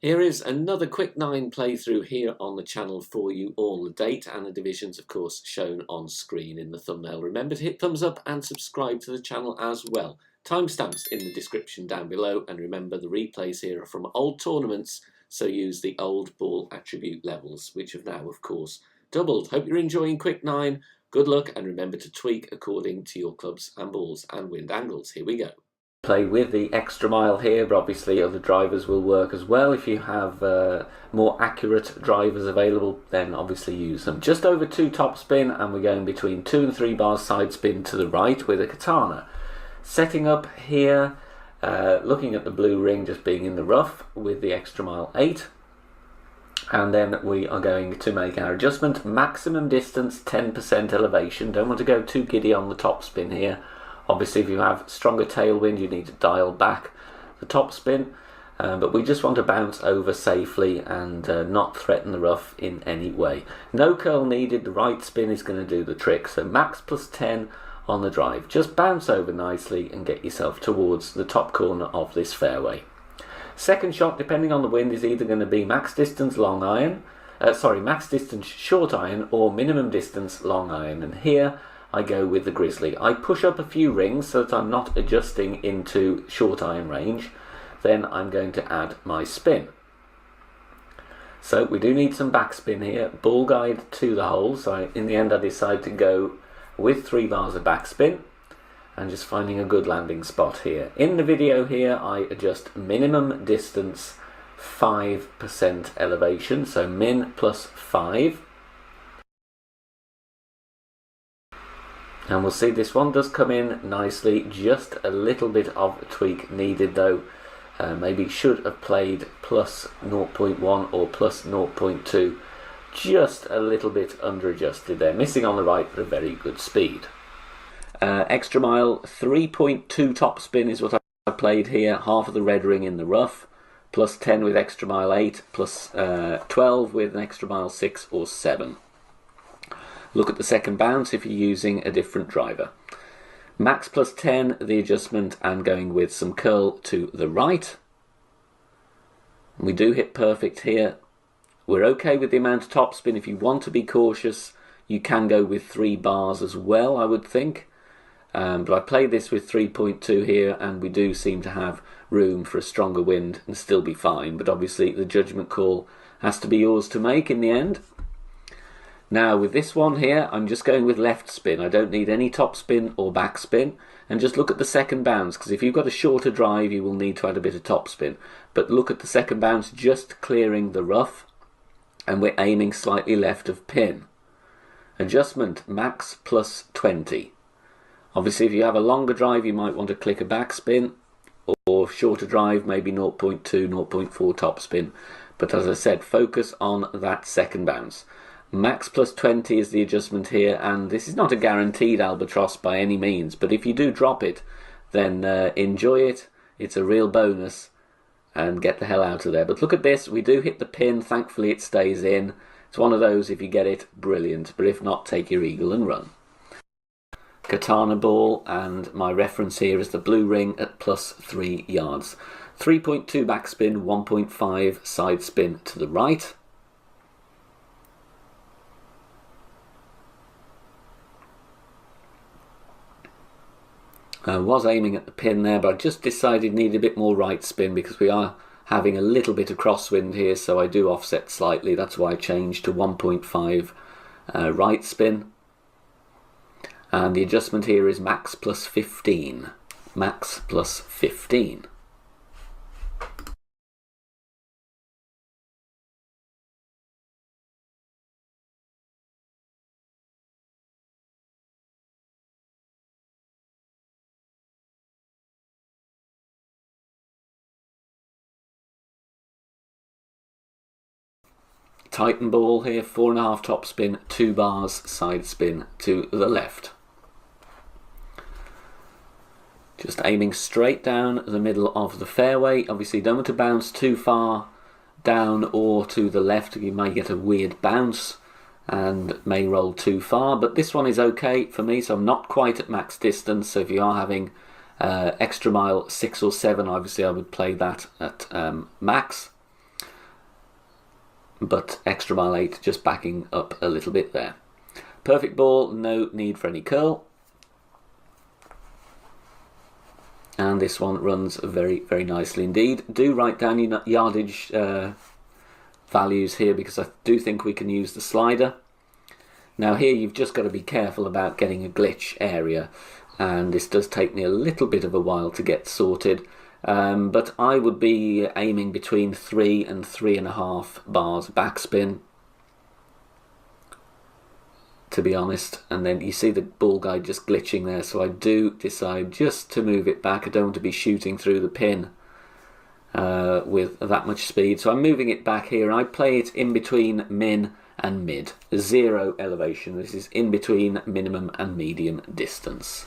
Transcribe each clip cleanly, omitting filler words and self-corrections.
Here is another quick 9 playthrough here on the channel for you all. The date and the divisions, of course, shown on screen in the thumbnail. Remember to hit thumbs up and subscribe to the channel as well. Timestamps in the description down below, and remember the replays here are from old tournaments, so use the old ball attribute levels, which have now, of course, doubled. Hope you're enjoying Quick 9. Good luck, and remember to tweak according to your clubs and balls and wind angles. Here we go. Play with the extra mile here, but obviously other drivers will work as well. If you have more accurate drivers available, then obviously use them. Just over 2 top spin, and we're going between 2 and 3 bars side spin to the right with a katana. Setting up here, looking at the blue ring just being in the rough with the extra mile 8. And then we are going to make our adjustment. Maximum distance, 10% elevation. Don't want to go too giddy on the top spin here. Obviously, if you have stronger tailwind, you need to dial back the top spin, but we just want to bounce over safely and not threaten the rough in any way. No curl needed, the right spin is going to do the trick, so max plus 10 on the drive. Just bounce over nicely and get yourself towards the top corner of this fairway. Second shot, depending on the wind, is either going to be max distance long iron, max distance short iron, or minimum distance long iron, and here I go with the grizzly. I push up a few rings so that I'm not adjusting into short iron range. Then I'm going to add my spin. So we do need some backspin here. Ball guide to the hole. So in the end I decide to go with 3 bars of backspin and just finding a good landing spot here. In the video here I adjust minimum distance 5% elevation. So min plus 5. And we'll see this one does come in nicely. Just a little bit of a tweak needed though. Maybe should have played plus 0.1 or plus 0.2. Just a little bit under adjusted there. Missing on the right, but a very good speed. Extra mile 3.2 top spin is what I played here. Half of the red ring in the rough. Plus 10 with extra mile 8. Plus 12 with an extra mile 6 or 7. Look at the second bounce if you're using a different driver. Max plus 10, the adjustment, and going with some curl to the right. We do hit perfect here. We're okay with the amount of topspin. If you want to be cautious, you can go with 3 bars as well, I would think. But I played this with 3.2 here, and we do seem to have room for a stronger wind and still be fine. But obviously the judgment call has to be yours to make in the end. Now with this one here, I'm just going with left spin. I don't need any top spin or back spin. And just look at the second bounce, because if you've got a shorter drive, you will need to add a bit of top spin. But look at the second bounce, just clearing the rough. And we're aiming slightly left of pin. Adjustment, max plus 20. Obviously, if you have a longer drive, you might want to click a back spin. Or shorter drive, maybe 0.2, 0.4 top spin. But as I said, focus on that second bounce. Max plus 20 is the adjustment here, and this is not a guaranteed albatross by any means, but if you do drop it, then enjoy it. It's a real bonus, and get the hell out of there. But look at this, we do hit the pin, thankfully it stays in. It's one of those, if you get it, brilliant, but if not, take your eagle and run. Katana ball, and my reference here is the blue ring at plus 3 yards. 3.2 backspin, 1.5 side spin to the right. I was aiming at the pin there, but I just decided need a bit more right spin because we are having a little bit of crosswind here, so I do offset slightly. That's why I changed to 1.5 right spin. And the adjustment here is max plus 15. Max plus 15. Tighten ball here, 4.5 top spin, 2 bars side spin to the left. Just aiming straight down the middle of the fairway. Obviously don't want to bounce too far down or to the left. You may get a weird bounce and may roll too far, but this one is okay for me, so I'm not quite at max distance. So if you are having extra mile 6 or 7, obviously I would play that at max. but extra mile 8 just backing up a little bit there. Perfect ball, no need for any curl. And this one runs very, very nicely indeed. Do write down your yardage values here, because I do think we can use the slider. Now here you've just got to be careful about getting a glitch area, and this does take me a little bit of a while to get sorted, but I would be aiming between 3 and 3.5 bars backspin, to be honest. And then you see the ball guide just glitching there, so I do decide just to move it back. I don't want to be shooting through the pin with that much speed, so I'm moving it back here. I play it in between min and mid, 0 elevation. This is in between minimum and medium distance.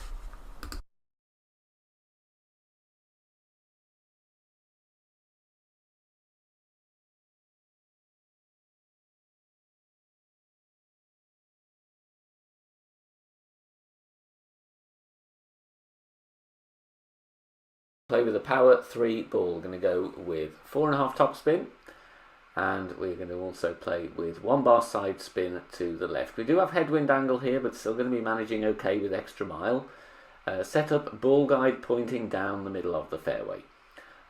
Play with a power 3 ball. We're going to go with 4.5 topspin, and we're going to also play with 1 bar side spin to the left. We do have headwind angle here, but still going to be managing okay with extra mile. Set up ball guide pointing down the middle of the fairway.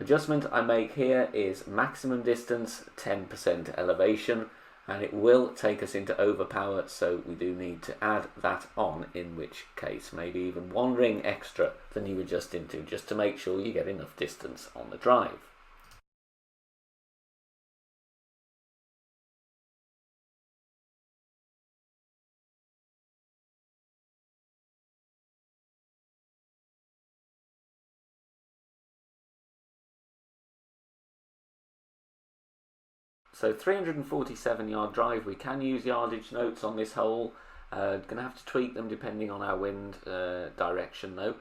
Adjustment I make here is maximum distance, 10% elevation, and it will take us into overpower, so we do need to add that on, in which case maybe even 1 ring extra than you adjust into, just to make sure you get enough distance on the drive. So 347 yard drive. We can use yardage notes on this hole. Going to have to tweak them depending on our wind direction though.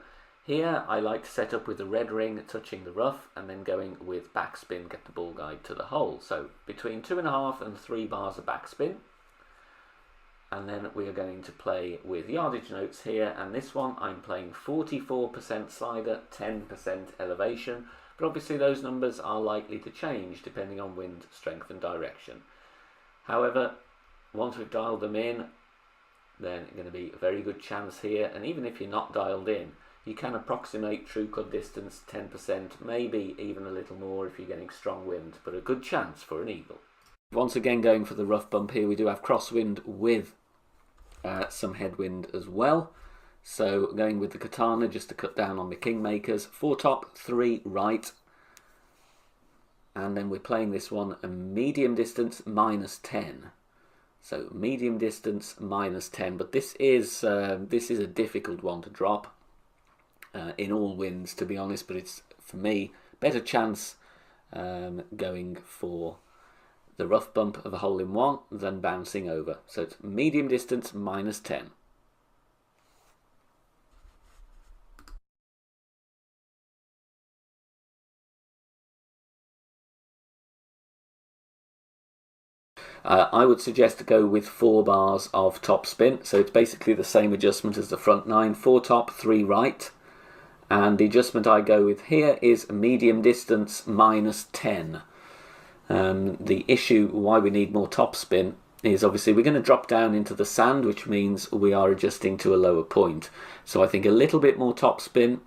Here I like to set up with the red ring touching the rough, and then going with backspin, get the ball guide to the hole. So between 2.5 and 3 bars of backspin. And then we are going to play with yardage notes here, and this one I'm playing 44% slider, 10% elevation. But obviously those numbers are likely to change depending on wind strength and direction. However, once we've dialed them in, then going to be a very good chance here. And even if you're not dialed in, you can approximate true cut distance 10%, maybe even a little more if you're getting strong wind, but a good chance for an eagle. Once again going for the rough bump here, we do have crosswind with some headwind as well. So going with the katana just to cut down on the kingmakers. 4 top, 3 right. And then we're playing this one a medium distance -10. So medium distance -10. But this is a difficult one to drop in all winds, to be honest. But it's, for me, better chance going for the rough bump of a hole in one than bouncing over. So it's medium distance -10. I would suggest to go with 4 bars of top spin. So it's basically the same adjustment as the front 9. 4 top, 3 right. And the adjustment I go with here is medium distance -10. The issue why we need more top spin is obviously we're going to drop down into the sand, which means we are adjusting to a lower point. So I think a little bit more top spin,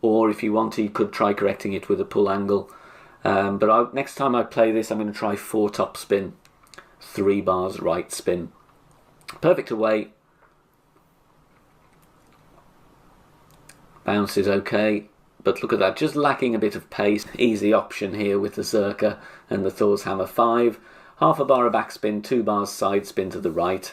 or if you want to, you could try correcting it with a pull angle. But next time I play this, I'm going to try 4 top spin, 3 bars right spin. Perfect away. Bounce is okay, but look at that, just lacking a bit of pace. Easy option here with the Zerka and the Thor's Hammer 5. Half a bar of backspin, 2 bars side spin to the right.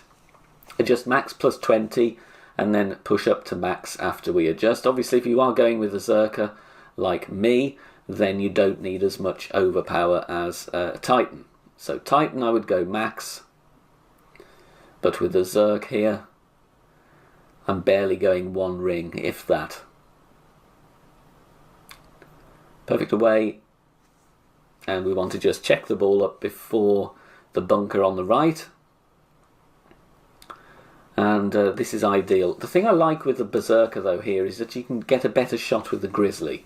Adjust max plus 20, and then push up to max after we adjust. Obviously, if you are going with a Zerka like me, then you don't need as much overpower as Titan. So Titan I would go max, but with the Zerk here, I'm barely going 1 ring, if that. Perfect away, and we want to just check the ball up before the bunker on the right. And this is ideal. The thing I like with the Berserker though here is that you can get a better shot with the Grizzly.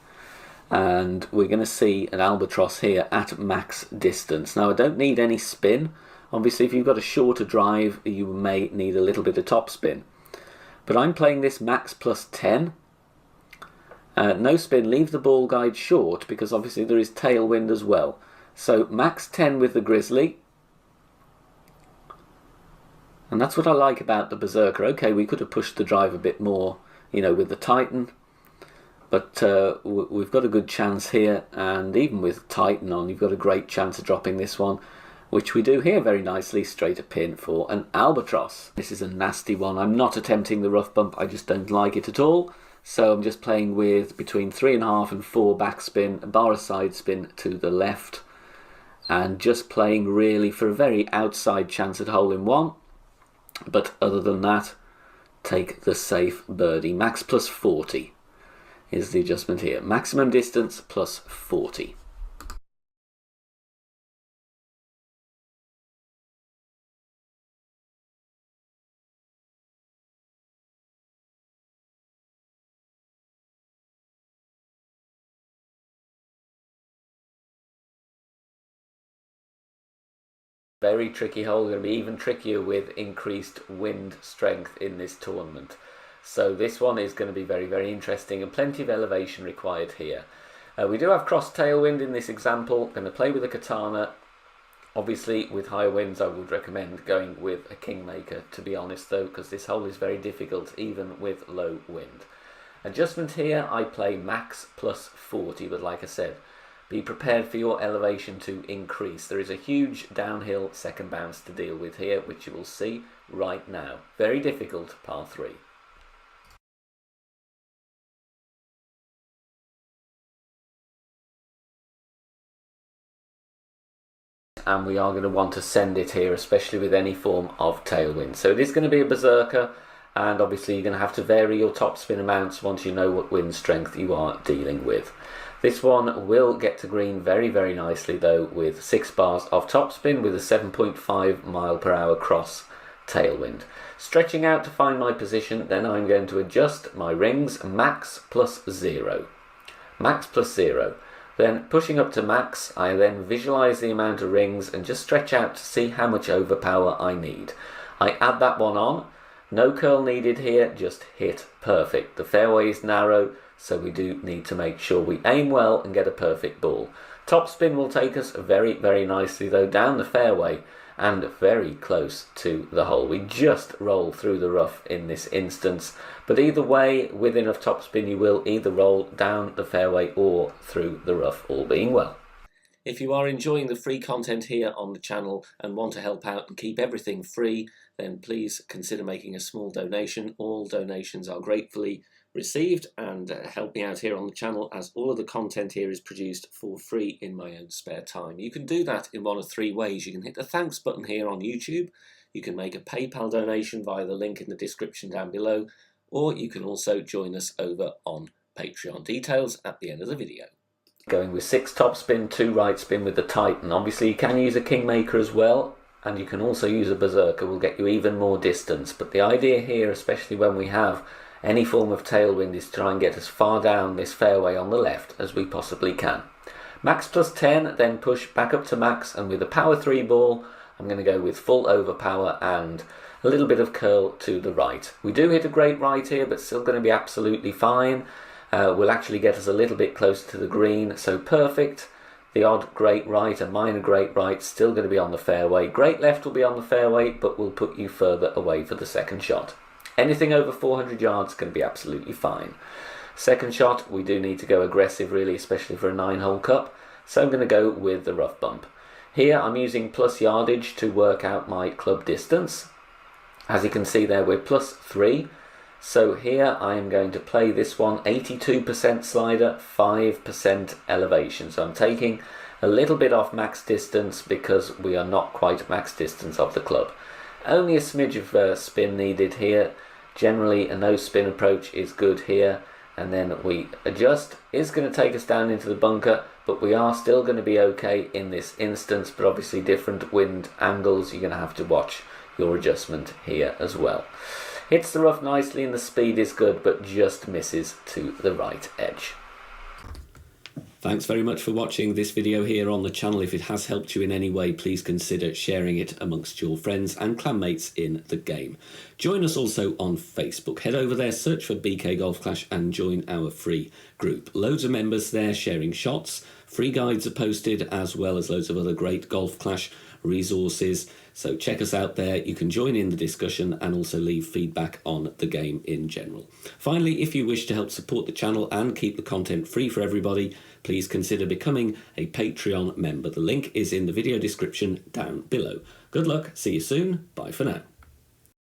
And we're going to see an albatross here at max distance. Now I don't need any spin. Obviously, if you've got a shorter drive, you may need a little bit of topspin. But I'm playing this max plus 10. No spin, leave the ball guide short, because obviously there is tailwind as well. So max 10 with the Grizzly. And that's what I like about the Berserker. Okay, we could have pushed the drive a bit more, with the Titan. But we've got a good chance here, and even with Titan on, you've got a great chance of dropping this one, which we do here very nicely, straight a pin for an Albatross. This is a nasty one. I'm not attempting the rough bump, I just don't like it at all. So I'm just playing with between 3.5 and 4 backspin, bar a side spin to the left, and just playing really for a very outside chance at hole in one. But other than that, take the safe birdie. Max plus 40 is the adjustment here. Maximum distance plus 40. Very tricky hole, going to be even trickier with increased wind strength in this tournament. So this one is going to be very, very interesting, and plenty of elevation required here. We do have cross tailwind in this example. Going to play with a Katana. Obviously, with higher winds, I would recommend going with a Kingmaker, to be honest though, because this hole is very difficult even with low wind. Adjustment here, I play max plus 40, but like I said, be prepared for your elevation to increase. There is a huge downhill second bounce to deal with here, which you will see right now. Very difficult par 3. And we are going to want to send it here, especially with any form of tailwind. So it is going to be a Berserker, and obviously you're going to have to vary your topspin amounts once you know what wind strength you are dealing with. This one will get to green very, very nicely though, with 6 bars of topspin with a 7.5 mile per hour cross tailwind. Stretching out to find my position, then I'm going to adjust my rings max plus 0. Max plus 0. Then pushing up to max, I then visualize the amount of rings and just stretch out to see how much overpower I need. I add that one on. No curl needed here, just hit perfect. The fairway is narrow, so we do need to make sure we aim well and get a perfect ball. Topspin will take us very, very nicely though down the fairway and very close to the hole. We just roll through the rough in this instance, but either way, with enough topspin, you will either roll down the fairway or through the rough, all being well. If you are enjoying the free content here on the channel and want to help out and keep everything free, then please consider making a small donation. All donations are gratefully received and help me out here on the channel, as all of the content here is produced for free in my own spare time. You can do that in one of 3 ways. You can hit the thanks button here on YouTube, you can make a PayPal donation via the link in the description down below, or you can also join us over on Patreon. Details at the end of the video. Going with 6 topspin, 2 right spin with the Titan. Obviously you can use a Kingmaker as well, and you can also use a Berserker, will get you even more distance. But the idea here, especially when we have any form of tailwind, is to try and get as far down this fairway on the left as we possibly can. Max plus 10, then push back up to max, and with a power 3 ball, I'm going to go with full overpower and a little bit of curl to the right. We do hit a great right here, but still going to be absolutely fine. Will actually get us a little bit closer to the green, so perfect. The odd great right, a minor great right, still going to be on the fairway. Great left will be on the fairway, but will put you further away for the second shot. Anything over 400 yards can be absolutely fine. Second shot, we do need to go aggressive really, especially for a 9-hole cup, so I'm going to go with the rough bump. Here I'm using plus yardage to work out my club distance. As you can see there, we're plus 3. So here I am going to play this one 82% slider, 5% elevation. So I'm taking a little bit off max distance because we are not quite max distance of the club. Only a smidge of spin needed here. Generally a no spin approach is good here, and then we adjust. It's going to take us down into the bunker, but we are still going to be okay in this instance, but obviously different wind angles, you're going to have to watch your adjustment here as well. Hits the rough nicely and the speed is good, but just misses to the right edge. Thanks very much for watching this video here on the channel. If it has helped you in any way, please consider sharing it amongst your friends and clanmates in the game. Join us also on Facebook. Head over there, search for BK Golf Clash and join our free group. Loads of members there sharing shots. Free guides are posted, as well as loads of other great Golf Clash resources. So check us out there. You can join in the discussion and also leave feedback on the game in general. Finally, if you wish to help support the channel and keep the content free for everybody, please consider becoming a Patreon member. The link is in the video description down below. Good luck, see you soon, bye for now.